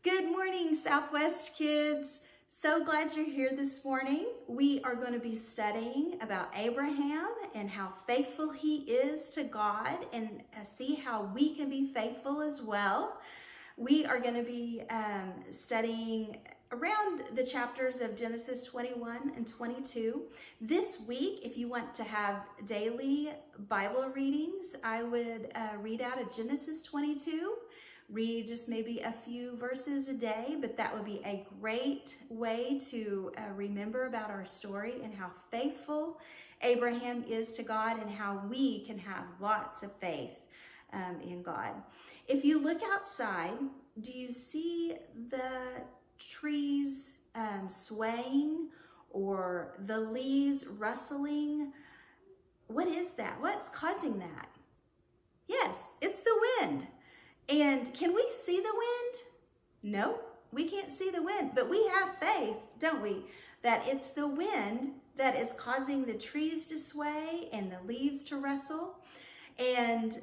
Good morning, Southwest kids. So glad you're here this morning. We are going to be studying about Abraham and how faithful he is to God and see how we can be faithful as well. We are going to be studying around the chapters of Genesis 21 and 22. This week, if you want to have daily Bible readings, I would read out of Genesis 22. Read just maybe a few verses a day, but that would be a great way to remember about our story and how faithful Abraham is to God and how we can have lots of faith in God. If you look outside, do you see the trees swaying or the leaves rustling? What is that? What's causing that? Yes, it's the wind. And can we see the wind? No, we can't see the wind, but we have faith, don't we? That it's the wind that is causing the trees to sway and the leaves to rustle. And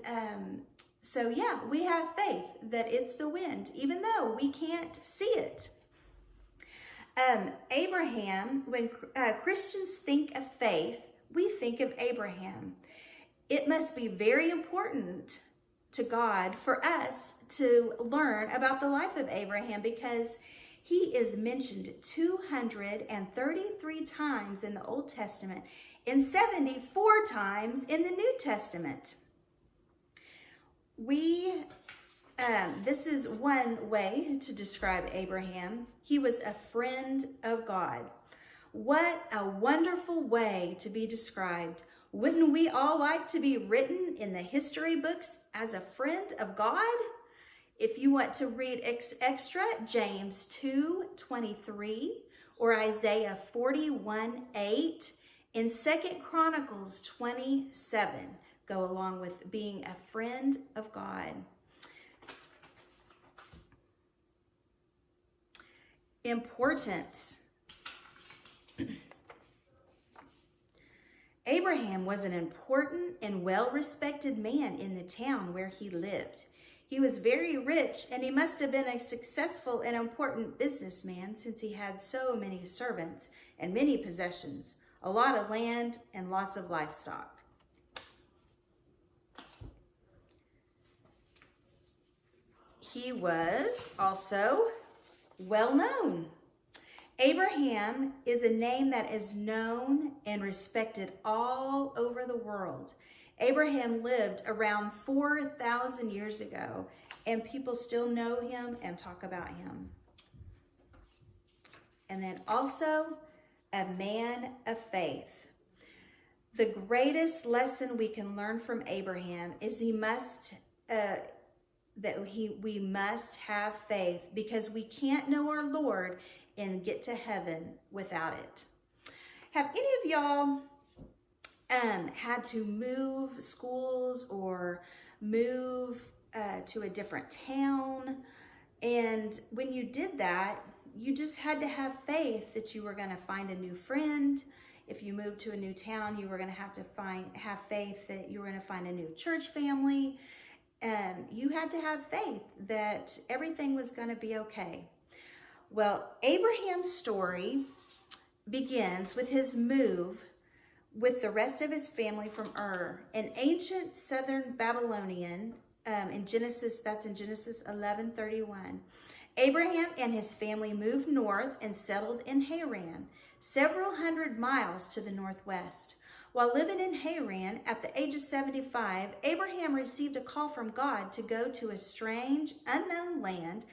so yeah, we have faith that it's the wind, even though we can't see it. Abraham, when Christians think of faith, we think of Abraham. It must be very important to God for us to learn about the life of Abraham because he is mentioned 233 times in the Old Testament and 74 times in the New Testament. This is one way to describe Abraham. He was a friend of God. What a wonderful way to be described. Wouldn't we all like to be written in the history books as a friend of God? If you want to read extra, James 2:23 or Isaiah 41:8 and 2 Chronicles 27 go along with being a friend of God. Important. Abraham was an important and well-respected man in the town where he lived. He was very rich, and he must have been a successful and important businessman since he had so many servants and many possessions, a lot of land and lots of livestock. He was also well known. Abraham is a name that is known and respected all over the world. Abraham lived around 4,000 years ago, and people still know him and talk about him. And then also a man of faith. The greatest lesson we can learn from Abraham is we must have faith because we can't know our Lord and get to heaven without it. Have any of y'all had to move schools or move to a different town? And when you did that, you just had to have faith that you were going to find a new friend. If you moved to a new town, you were going to have faith that you were going to find a new church family. You had to have faith that everything was going to be okay. Well, Abraham's story begins with his move with the rest of his family from Ur, an ancient southern Babylonian, in Genesis 11:31. Abraham and his family moved north and settled in Haran, several hundred miles to the northwest. While living in Haran, at the age of 75, Abraham received a call from God to go to a strange, unknown land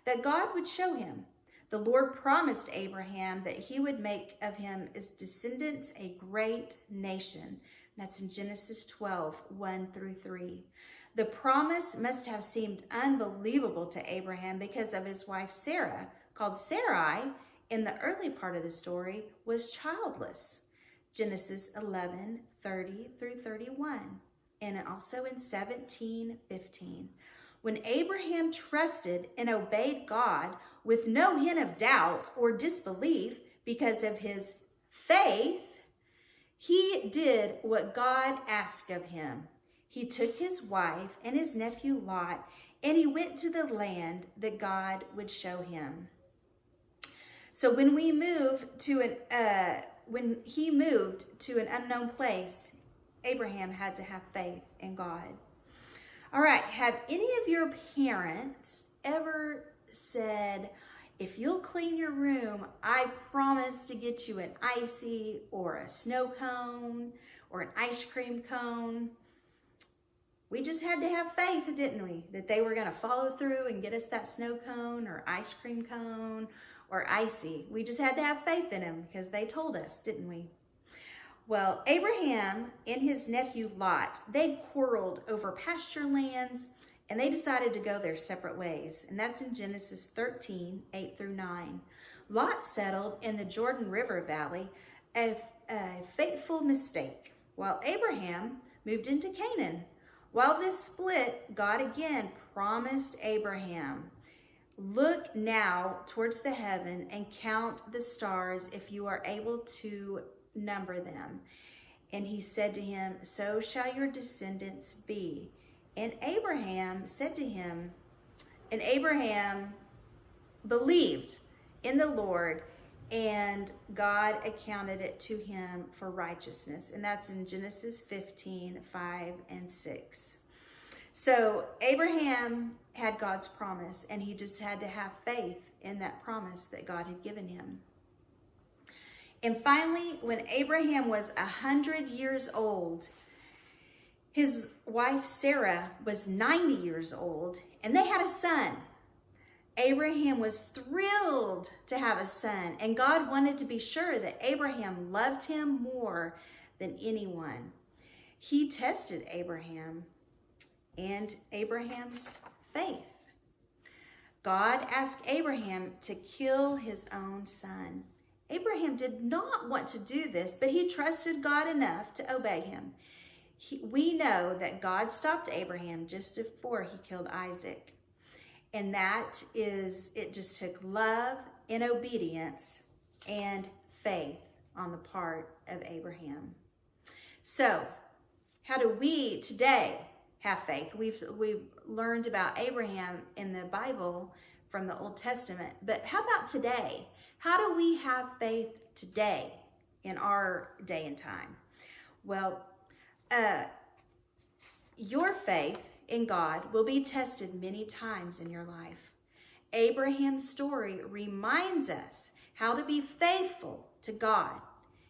that God would show him. The Lord promised Abraham that he would make of him his descendants a great nation. That's in Genesis 12:1-3. The promise must have seemed unbelievable to Abraham because of his wife Sarah, called Sarai, in the early part of the story, was childless. Genesis 11:30-31, and also in 17:15. When Abraham trusted and obeyed God with no hint of doubt or disbelief because of his faith, he did what God asked of him. He took his wife and his nephew Lot and he went to the land that God would show him. So when he moved to an unknown place, Abraham had to have faith in God. All right, have any of your parents ever said, if you'll clean your room, I promise to get you an icy or a snow cone or an ice cream cone? We just had to have faith, didn't we? That they were going to follow through and get us that snow cone or ice cream cone or icy. We just had to have faith in them because they told us, didn't we? Well, Abraham and his nephew Lot, they quarreled over pasture lands, and they decided to go their separate ways. And that's in Genesis 13, 8 through 9. Lot settled in the Jordan River Valley, a fateful mistake, while Abraham moved into Canaan. While this split, God again promised Abraham, look now towards the heaven and count the stars if you are able to number them. And he said to him, so shall your descendants be. And Abraham said to him, and Abraham believed in the Lord, and God accounted it to him for righteousness. And that's in Genesis 15, 5 and 6. So Abraham had God's promise, and he just had to have faith in that promise that God had given him. And finally, when Abraham was 100 years old, his wife Sarah was 90 years old, and they had a son. Abraham was thrilled to have a son, and God wanted to be sure that Abraham loved him more than anyone. He tested Abraham and Abraham's faith. God asked Abraham to kill his own son. Abraham did not want to do this, but he trusted God enough to obey him. We know that God stopped Abraham just before he killed Isaac. And it just took love and obedience and faith on the part of Abraham. So, how do we today have faith? We've learned about Abraham in the Bible from the Old Testament, but how about today? How do we have faith today in our day and time? Well, your faith in God will be tested many times in your life. Abraham's story reminds us how to be faithful to God.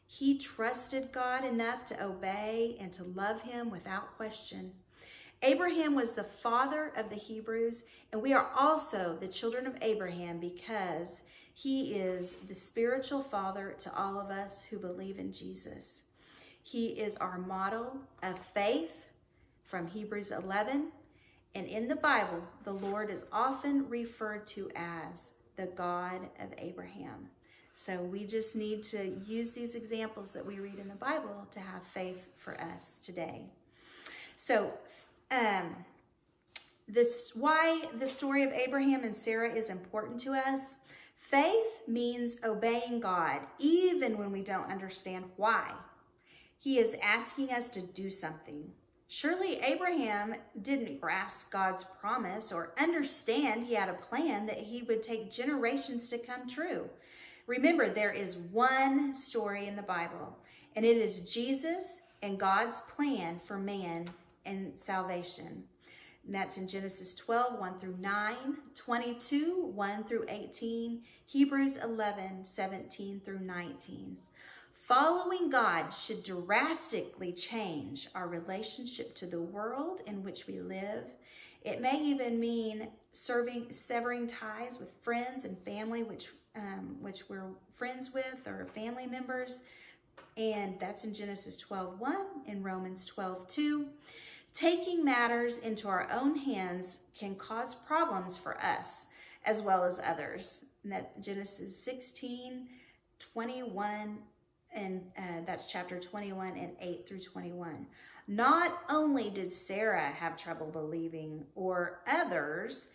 He trusted God enough to obey and to love him without question. Abraham was the father of the Hebrews, and we are also the children of Abraham because he is the spiritual father to all of us who believe in Jesus. He is our model of faith from Hebrews 11. And in the Bible, the Lord is often referred to as the God of Abraham. So we just need to use these examples that we read in the Bible to have faith for us today. So why the story of Abraham and Sarah is important to us. Faith means obeying God, even when we don't understand why. He is asking us to do something. Surely Abraham didn't grasp God's promise or understand he had a plan that he would take generations to come true. Remember, there is one story in the Bible, and it is Jesus and God's plan for man and salvation. And that's in Genesis 12, 1 through 9, 22, 1 through 18, Hebrews 11, 17 through 19. Following God should drastically change our relationship to the world in which we live. It may even mean severing ties with friends and family which we're friends with or family members. And that's in Genesis 12:1 and Romans 12:2. Taking matters into our own hands can cause problems for us as well as others. And that Genesis 16:21, and that's chapter 21 and 8 through 21. Not only did Sarah have trouble believing or others,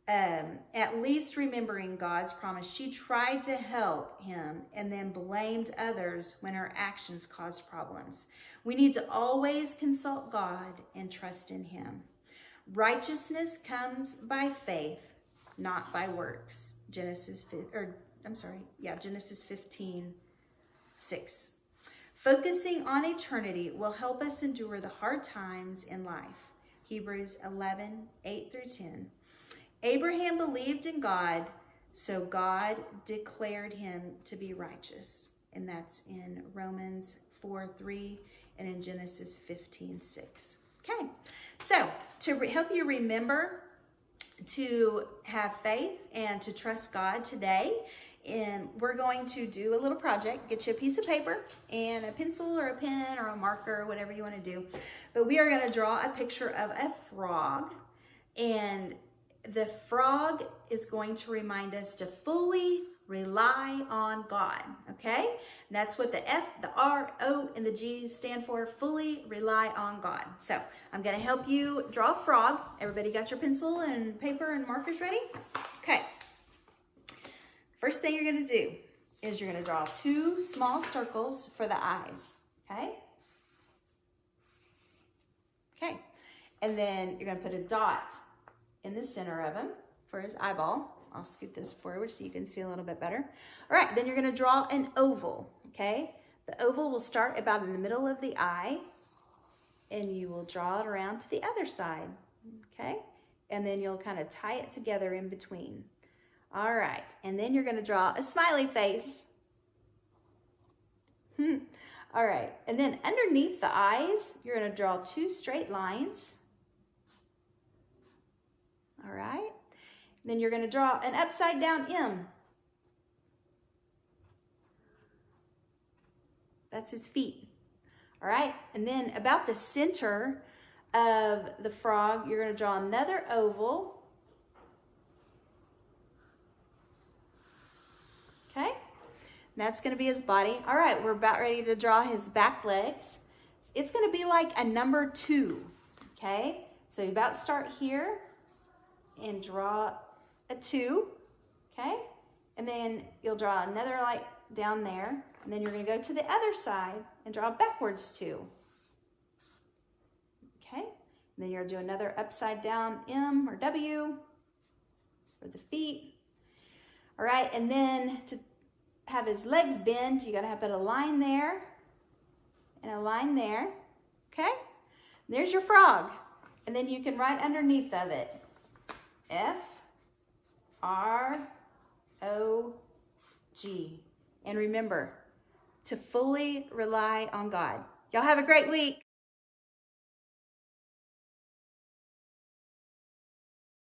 at least remembering God's promise, she tried to help him and then blamed others when her actions caused problems. We need to always consult God and trust in him. Righteousness comes by faith, not by works. Genesis 15:6. Focusing on eternity will help us endure the hard times in life. Hebrews 11:8-10. Abraham believed in God, so God declared him to be righteous. And that's in Romans 4:3 and in Genesis 15:6. Okay, so to help you remember to have faith and to trust God today, and we're going to do a little project. Get you a piece of paper and a pencil or a pen or a marker, or whatever you want to do. But we are going to draw a picture of a frog, and the frog is going to remind us to fully rely on God, okay? And that's what the F, the R, O, and the G stand for, fully rely on God. So I'm going to help you draw a frog. Everybody got your pencil and paper and markers ready? Okay. First thing you're going to do is you're going to draw 2 small circles for the eyes, okay? Okay. And then you're going to put a dot in the center of him for his eyeball. I'll scoot this forward so you can see a little bit better. All right, then you're going to draw an oval, okay? The oval will start about in the middle of the eye, and you will draw it around to the other side, okay? And then you'll kind of tie it together in between. All right, and then you're going to draw a smiley face. All right, and then underneath the eyes, you're going to draw 2 straight lines. All right. Then you're going to draw an upside down M. That's his feet. All right. And then about the center of the frog, you're going to draw another oval. Okay. And that's going to be his body. All right. We're about ready to draw his back legs. It's going to be like a number 2. Okay. So you about start here and draw a 2, okay? And then you'll draw another like down there, and then you're going to go to the other side and draw backwards 2. Okay? And then you're going to do another upside down M or W for the feet. All right, and then to have his legs bend, you got to put a line there and a line there, okay? There's your frog. And then you can write underneath of it, F.R.O.G. And remember to fully rely on God. Y'all have a great week.